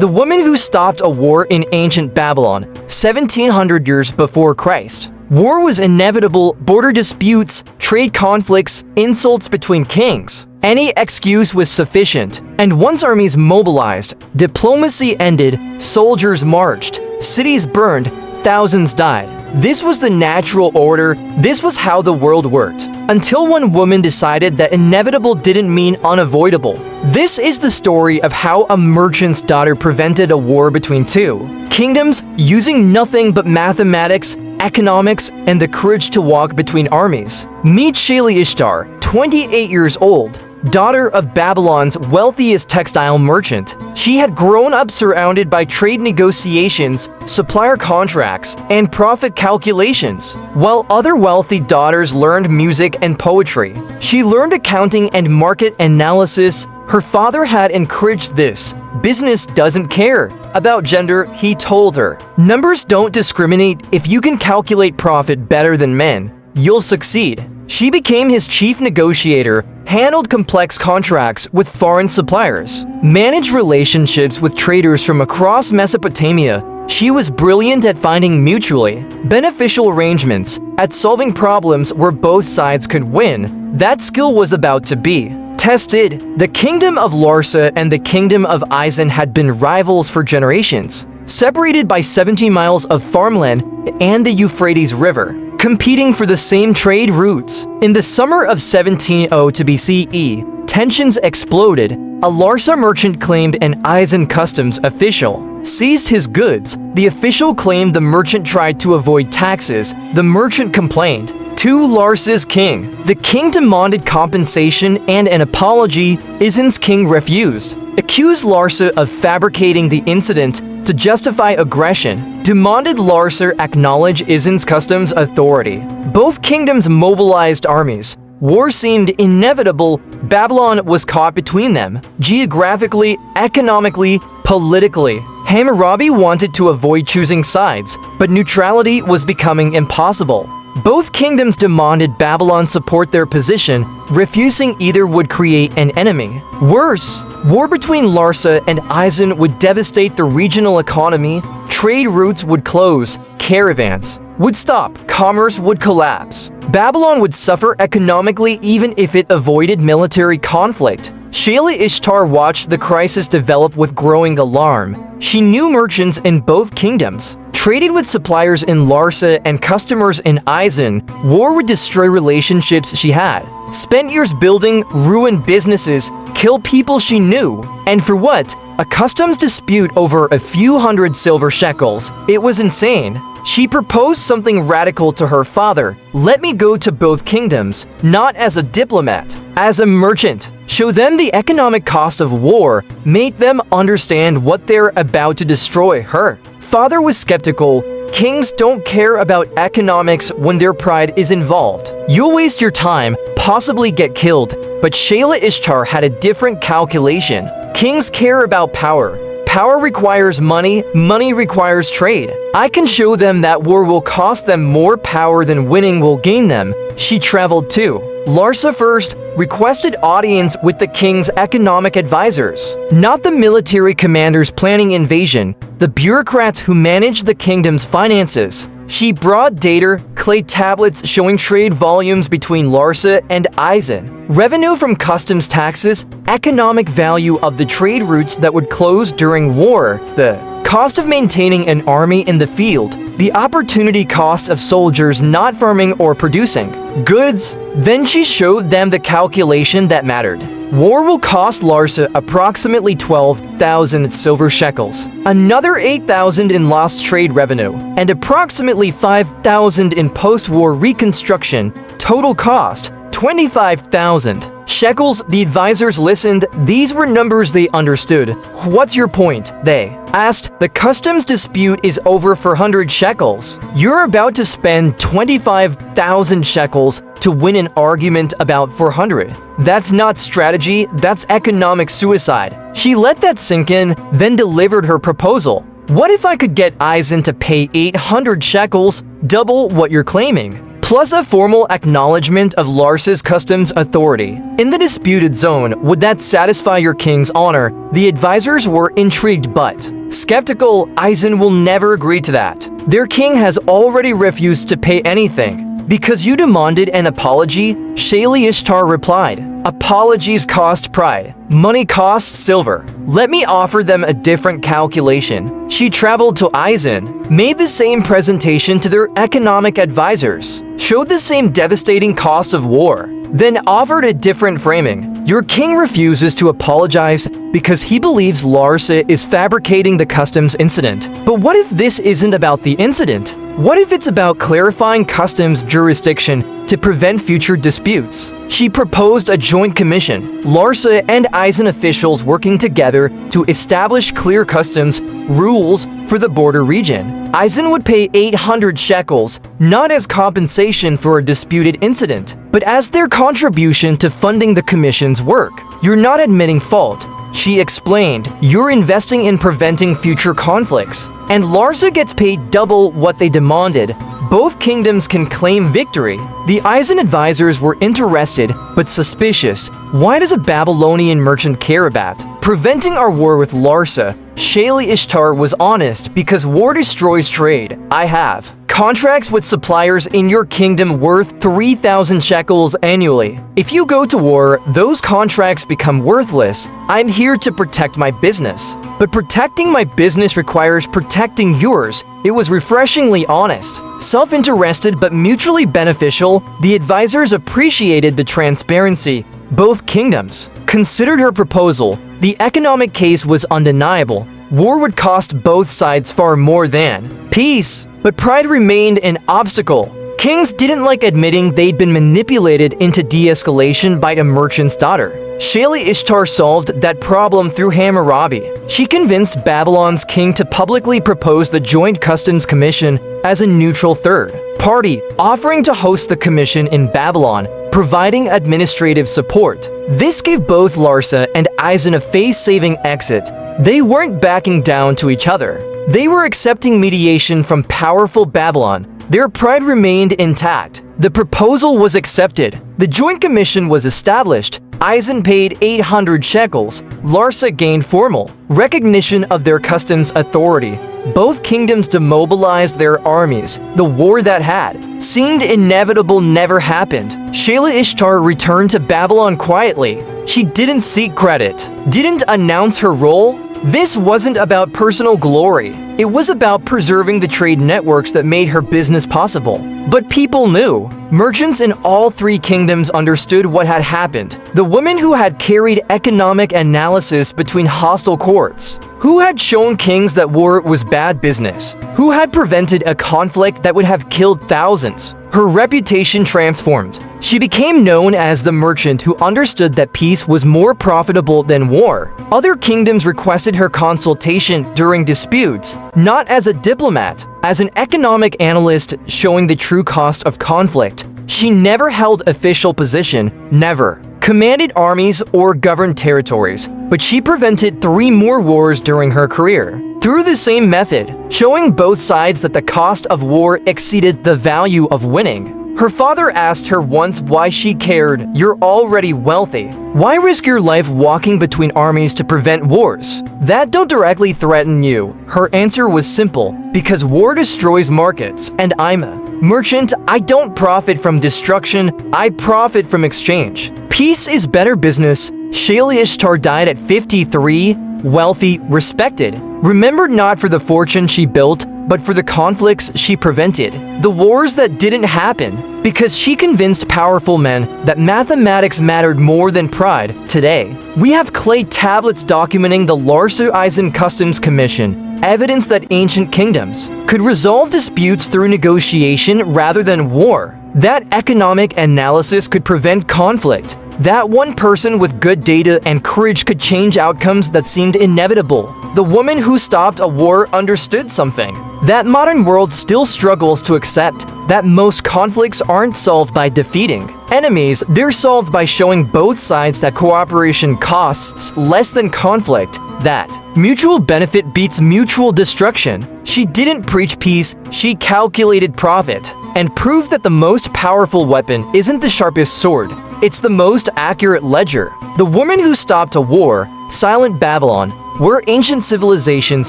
the woman who stopped a war in ancient Babylon, 1700 years before Christ. War was inevitable, border disputes, trade conflicts, insults between kings. Any excuse was sufficient, and once armies mobilized, diplomacy ended, soldiers marched, cities burned, thousands died. This was the natural order, this was how the world worked. Until one woman decided that inevitable didn't mean unavoidable. This is the story of how a merchant's daughter prevented a war between two kingdoms using nothing but mathematics, economics, and the courage to walk between armies. Meet Shala-Ishtar, 28 years old, daughter of Babylon's wealthiest textile merchant. She had grown up surrounded by trade negotiations, supplier contracts, and profit calculations. While other wealthy daughters learned music and poetry, she learned accounting and market analysis. Her father had encouraged this. Business doesn't care about gender, he told her. Numbers don't discriminate. If you can calculate profit better than men, you'll succeed. She became his chief negotiator, handled complex contracts with foreign suppliers, managed relationships with traders from across Mesopotamia. She was brilliant at finding mutually beneficial arrangements, at solving problems where both sides could win. That skill was about to be tested. The kingdom of Larsa and the kingdom of Isin had been rivals for generations, separated by 70 miles of farmland and the Euphrates River, competing for the same trade routes. In the summer of 1702 BCE, tensions exploded. A Larsa merchant claimed an Isin customs official seized his goods. The official claimed the merchant tried to avoid taxes. The merchant complained to Larsa's king. The king demanded compensation and an apology. Isin's king refused, accused Larsa of fabricating the incident to justify aggression, demanded Larsa acknowledge Isin's customs authority. Both kingdoms mobilized armies. War seemed inevitable. Babylon was caught between them, geographically, economically, politically. Hammurabi wanted to avoid choosing sides, but neutrality was becoming impossible. Both kingdoms demanded Babylon support their position. Refusing either would create an enemy. Worse, war between Larsa and Isin would devastate the regional economy. Trade routes would close, caravans would stop, commerce would collapse. Babylon would suffer economically even if it avoided military conflict. Shala-Ishtar watched the crisis develop with growing alarm. She knew merchants in both kingdoms, traded with suppliers in Larsa and customers in Isin. War would destroy relationships she had, spent years building, ruin businesses, kill people she knew. And for what? A customs dispute over a few hundred silver shekels. It was insane. She proposed something radical to her father. Let me go to both kingdoms, not as a diplomat, as a merchant. Show them the economic cost of war. Make them understand what they're about to destroy. Her father was skeptical. Kings don't care about economics when their pride is involved. You'll waste your time, possibly get killed. But Shala-Ishtar had a different calculation. Kings care about power. Power requires money, money requires trade. I can show them that war will cost them more power than winning will gain them. She traveled to Larsa first, requested audience with the king's economic advisors, not the military commanders planning invasion, the bureaucrats who managed the kingdom's finances. She brought data, clay tablets showing trade volumes between Larsa and Isin, revenue from customs taxes, economic value of the trade routes that would close during war, the cost of maintaining an army in the field, the opportunity cost of soldiers not farming or producing goods. Then she showed them the calculation that mattered. War will cost Larsa approximately 12,000 silver shekels, another 8,000 in lost trade revenue, and approximately 5,000 in post-war reconstruction. Total cost, 25,000 shekels. The advisors listened. These were numbers they understood. What's your point? They asked. The customs dispute is over 400 shekels. You're about to spend 25,000 shekels to win an argument about 400. That's not strategy, that's economic suicide. She let that sink in, then delivered her proposal. What if I could get Isin to pay 800 shekels, double what you're claiming? plus a formal acknowledgement of Larsa's customs authority. In the disputed zone, would that satisfy your king's honor? The advisors were intrigued but skeptical. Isin will never agree to that. Their king has already refused to pay anything. Because you demanded an apology, Shala-Ishtar replied, apologies cost pride. Money costs silver. Let me offer them a different calculation. She traveled to Isin, made the same presentation to their economic advisors, showed the same devastating cost of war, then offered a different framing. Your king refuses to apologize because he believes Larsa is fabricating the customs incident. But what if this isn't about the incident? What if it's about clarifying customs jurisdiction to prevent future disputes? She proposed a joint commission, Larsa and Isin officials working together to establish clear customs rules for the border region. Isin would pay 800 shekels, not as compensation for a disputed incident, but as their contribution to funding the commission's work. You're not admitting fault, she explained. You're investing in preventing future conflicts. And Larsa gets paid double what they demanded. Both kingdoms can claim victory. The Isin advisors were interested but suspicious. Why does a Babylonian merchant care about preventing our war with Larsa? Shala-Ishtar was honest because war destroys trade. I have contracts with suppliers in your kingdom worth 3,000 shekels annually. If you go to war, those contracts become worthless. I'm here to protect my business. But protecting my business requires protecting yours. It was refreshingly honest, self-interested but mutually beneficial. The advisors appreciated the transparency. Both kingdoms considered her proposal. The economic case was undeniable. War would cost both sides far more than peace. But pride remained an obstacle. Kings didn't like admitting they'd been manipulated into de-escalation by a merchant's daughter. Shala-Ishtar solved that problem through Hammurabi. She convinced Babylon's king to publicly propose the Joint Customs Commission as a neutral third party, offering to host the commission in Babylon, providing administrative support. This gave both Larsa and Isin a face-saving exit. They weren't backing down to each other. They were accepting mediation from powerful Babylon. Their pride remained intact. The proposal was accepted. The Joint Commission was established. Isin paid 800 shekels. Larsa gained formal recognition of their customs authority. Both kingdoms demobilized their armies. The war that had seemed inevitable never happened. Shala-Ishtar returned to Babylon quietly. She didn't seek credit, didn't announce her role. This wasn't about personal glory. It was about preserving the trade networks that made her business possible. But people knew. Merchants in all three kingdoms understood what had happened. The woman who had carried economic analysis between hostile courts, who had shown kings that war was bad business, who had prevented a conflict that would have killed thousands. Her reputation transformed. She became known as the merchant who understood that peace was more profitable than war. Other kingdoms requested her consultation during disputes, not as a diplomat, as an economic analyst showing the true cost of conflict. She never held official position, never commanded armies or governed territories, but she prevented 3 more wars during her career. Through the same method, showing both sides that the cost of war exceeded the value of winning. Her father asked her once why she cared. You're already wealthy. Why risk your life walking between armies to prevent wars that don't directly threaten you? Her answer was simple, because war destroys markets, and I'm a merchant. I don't profit from destruction, I profit from exchange. Peace is better business. Shala-Ishtar died at 53, wealthy, respected, remembered not for the fortune she built, but for the conflicts she prevented, the wars that didn't happen, because she convinced powerful men that mathematics mattered more than pride. Today, we have clay tablets documenting the Larsa-Isin Customs Commission, evidence that ancient kingdoms could resolve disputes through negotiation rather than war. That economic analysis could prevent conflict. That one person with good data and courage could change outcomes that seemed inevitable. The woman who stopped a war understood something that modern world still struggles to accept, that most conflicts aren't solved by defeating enemies, they're solved by showing both sides that cooperation costs less than conflict. that. Mutual benefit beats mutual destruction. She didn't preach peace, she calculated profit, and proved that the most powerful weapon isn't the sharpest sword, it's the most accurate ledger. The woman who stopped a war, silent Babylon, where ancient civilizations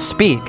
speak.